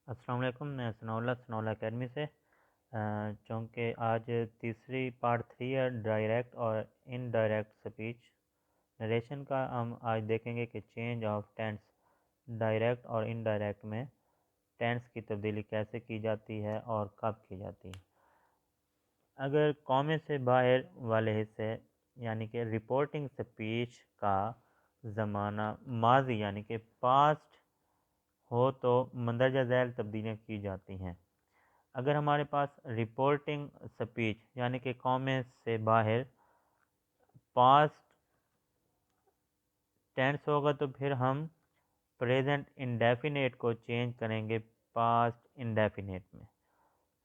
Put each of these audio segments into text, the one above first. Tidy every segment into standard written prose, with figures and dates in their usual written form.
अस्सलाम वालेकुम। मैं सनाउल्लाह एकेडमी से चूँकि आज तीसरी पार्ट 3 है डायरेक्ट और इनडायरेक्ट स्पीच नरेशन का। हम आज देखेंगे कि चेंज ऑफ टेंस डायरेक्ट और इनडायरेक्ट में टेंस की तब्दीली कैसे की जाती है और कब की जाती है। अगर कॉमे से बाहर वाले हिस्से यानी कि रिपोर्टिंग स्पीच का ज़माना माजी यानी कि पास्ट हो तो मंदरजा झैल तब्दीलियाँ की जाती हैं। अगर हमारे पास रिपोर्टिंग स्पीच यानी कि कॉमे से बाहर पास्ट टेंस होगा तो फिर हम प्रेजेंट इंडेफिनेट को चेंज करेंगे पास्ट इंडेफिनेट में।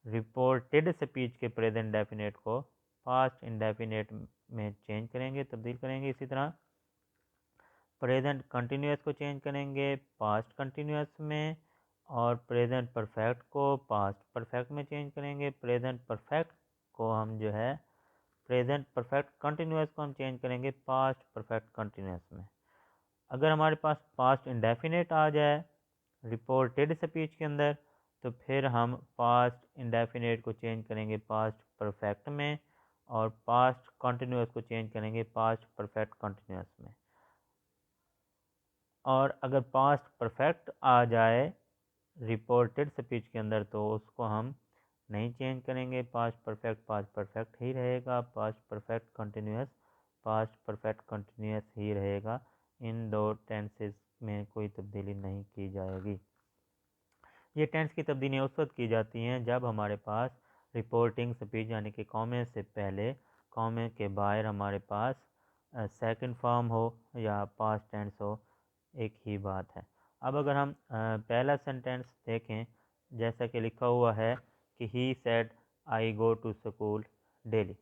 रिपोर्टेड स्पीच के प्रेजेंट इंडेफिनेट को पास्ट इंडेफिनेट में चेंज करेंगे, तब्दील करेंगे। इसी तरह प्रेजेंट कंटिन्यूस को चेंज करेंगे पास्ट कंटिन्यूस में, और प्रेजेंट परफेक्ट को पास्ट परफेक्ट में चेंज करेंगे। प्रेजेंट परफेक्ट को हम जो है प्रेजेंट परफेक्ट कंटिन्यूस को हम चेंज करेंगे पास्ट परफेक्ट कंटिन्यूस में। अगर हमारे पास पास्ट इंडेफिनेट आ जाए रिपोर्टेड स्पीच के अंदर तो फिर हम पास्ट इंडेफिनेट को चेंज करेंगे पास्ट परफेक्ट में, और पास्ट कंटिन्यूस को चेंज करेंगे पास्ट परफेक्ट कंटिन्यूस में। और अगर पास्ट परफेक्ट आ जाए रिपोर्टेड स्पीच के अंदर तो उसको हम नहीं चेंज करेंगे, पास्ट परफेक्ट ही रहेगा, पास्ट परफेक्ट कंटिन्यूस ही रहेगा। इन दो टेंसेस में कोई तब्दीली नहीं की जाएगी। ये टेंस की तब्दीलियाँ उस वक्त की जाती हैं जब हमारे पास रिपोर्टिंग स्पीच यानी कि कॉमे से पहले कॉमे के बाहर हमारे पास सेकंड फॉर्म हो या पास्ट टेंस हो, एक ही बात है। अब अगर हम पहला सेंटेंस देखें, जैसा कि लिखा हुआ है कि he said I go to school daily.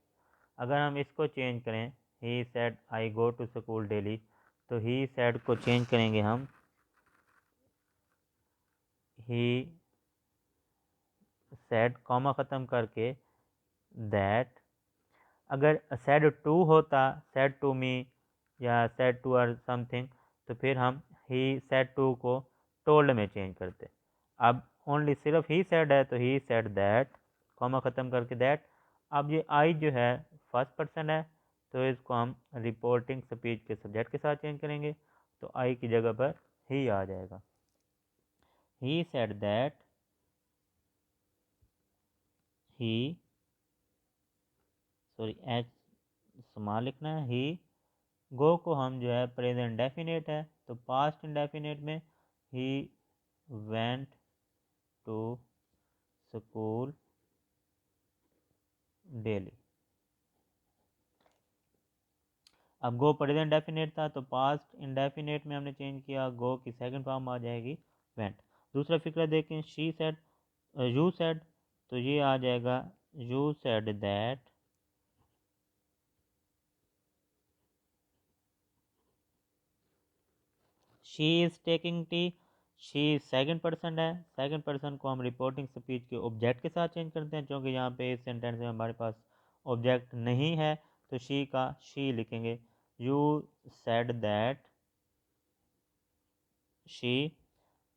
अगर हम इसको चेंज करें he said I go to school daily, तो ही सेड को चेंज करेंगे हम ही सेड कॉमा ख़त्म करके दैट। अगर सेड टू होता सेड टू मी या सेड टू और समथिंग तो फिर हम ही सेड टू को टोल्ड में चेंज करते। अब ओनली सिर्फ ही सेड है तो ही सेड दैट कॉमा ख़त्म करके दैट। अब ये आई जो है फर्स्ट पर्सन है तो इसको हम रिपोर्टिंग स्पीच के सब्जेक्ट के साथ चेंज करेंगे, तो आई की जगह पर ही आ जाएगा। He said that he sorry H small लिखना है। ही गो को हम जो है प्रेजेंट डेफिनेट है तो पास्ट इंडेफिनेट में he went to school daily. अब गो प्रेजेंट डेफिनेट था तो पास्ट इंडेफिनेट में हमने चेंज किया, गो की सेकंड फॉर्म आ जाएगी वेंट। दूसरा फिक्रा देखें, शी सेड यू सेड, तो ये आ जाएगा you said that she is taking tea. She second person है, सेकंड पर्सन को हम रिपोर्टिंग स्पीच के ऑब्जेक्ट के साथ चेंज करते हैं। क्योंकि यहाँ पे इस सेंटेंस में हमारे पास ऑब्जेक्ट नहीं है तो शी का शी लिखेंगे। यू सेड दैट शी,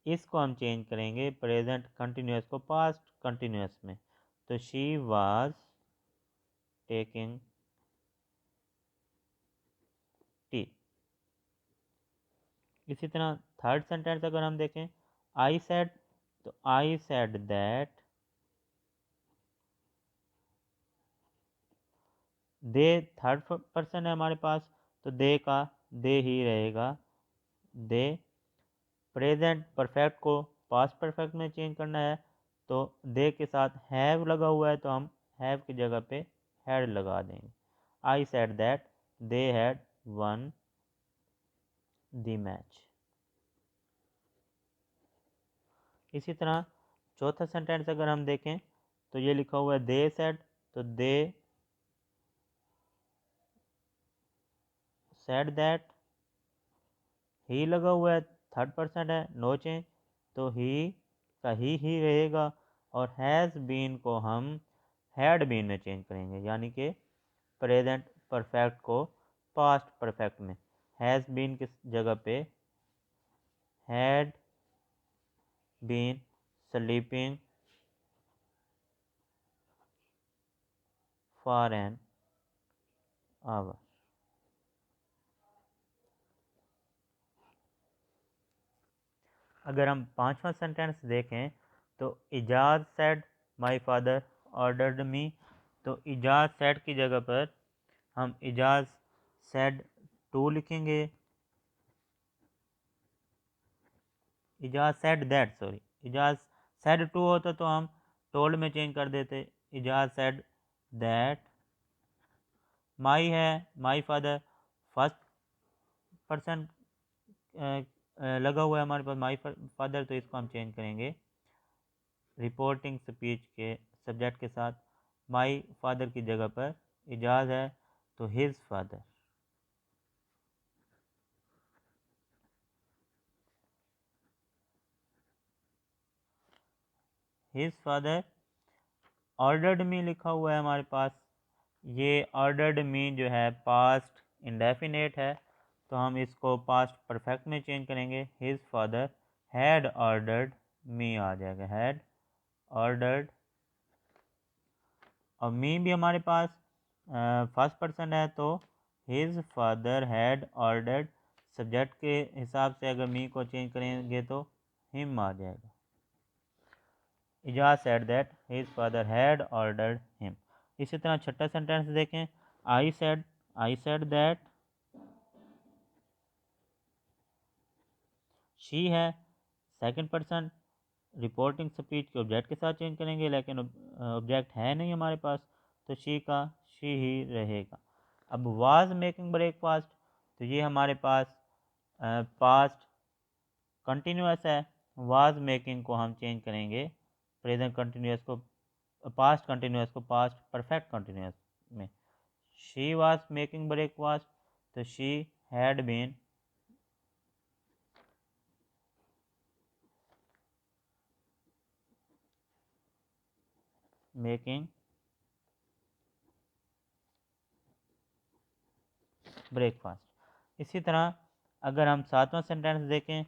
इसको हम चेंज करेंगे प्रेजेंट कंटिन्यूस को पास्ट कंटिन्यूस में, तो शी वाज टेकिंग टी। इसी तरह थर्ड सेंटेंस अगर हम देखें आई सेड, तो आई said that they third person है हमारे पास तो दे का दे ही रहेगा दे। प्रेजेंट परफेक्ट को पास्ट परफेक्ट में चेंज करना है तो दे के साथ हैव लगा हुआ है तो हम हैव की जगह पे हैड लगा देंगे। आई said that they had one the match. इसी तरह चौथा सेंटेंस अगर हम देखें तो ये लिखा हुआ है दे सेड, तो दे सेड दैट ही लगा हुआ है थर्ड पर्सन है नो चेंज तो ही का ही रहेगा। और हैज़ बीन को हम हैड बीन में चेंज करेंगे, यानी कि प्रेजेंट परफेक्ट को पास्ट परफेक्ट में हैज़ बीन की जगह पे had been sleeping for an hour। अगर हम पांचवा सेंटेंस देखें तो Ejaz said my father ordered मी, तो इजाज़ सेड की जगह पर हम इजाज़ सेड टू लिखेंगे। Ijaz said that, sorry, Ijaz said to होता तो हम टोल्ड में चेंज कर देते। इजाज़ सेड दैट, माई है माई फादर, फर्स्ट पर्सन लगा हुआ है हमारे पास माई फादर, तो इसको हम चेंज करेंगे रिपोर्टिंग स्पीच के सब्जेक्ट के साथ। माई फादर की जगह पर इजाज़ है तो his father. His father, ordered मी लिखा हुआ है हमारे पास, ये ऑर्डर्ड मी जो है पास्ट इंडेफिनेट है, तो हम इसको पास्ट परफेक्ट में चेंज करेंगे। His father had ordered me आ जाएगा, हैड ऑर्डर्ड। और मी भी हमारे पास फर्स्ट पर्सन है, तो his father had ordered, subject के हिसाब से अगर मी को चेंज करेंगे तो हिम आ जाएगा। Ijaz said that his father had ordered him. इसी तरह छठा सेंटेंस देखें, आई सेड दैट, शी है सेकंड पर्सन, रिपोर्टिंग स्पीच के ऑब्जेक्ट के साथ चेंज करेंगे, लेकिन ऑब्जेक्ट है नहीं हमारे पास, तो शी का शी ही रहेगा। अब वाज मेकिंग ब्रेकफास्ट, तो ये हमारे पास पास्ट कंटिन्यूस है। वाज मेकिंग को हम चेंज करेंगे प्रेजेंट कंटिन्यूस को, पास्ट कंटिन्यूस को पास्ट परफेक्ट कंटिन्यूस में। शी वाज मेकिंग ब्रेकफास्ट, तो she had been making breakfast. इसी तरह अगर हम सातवां सेंटेंस देखें,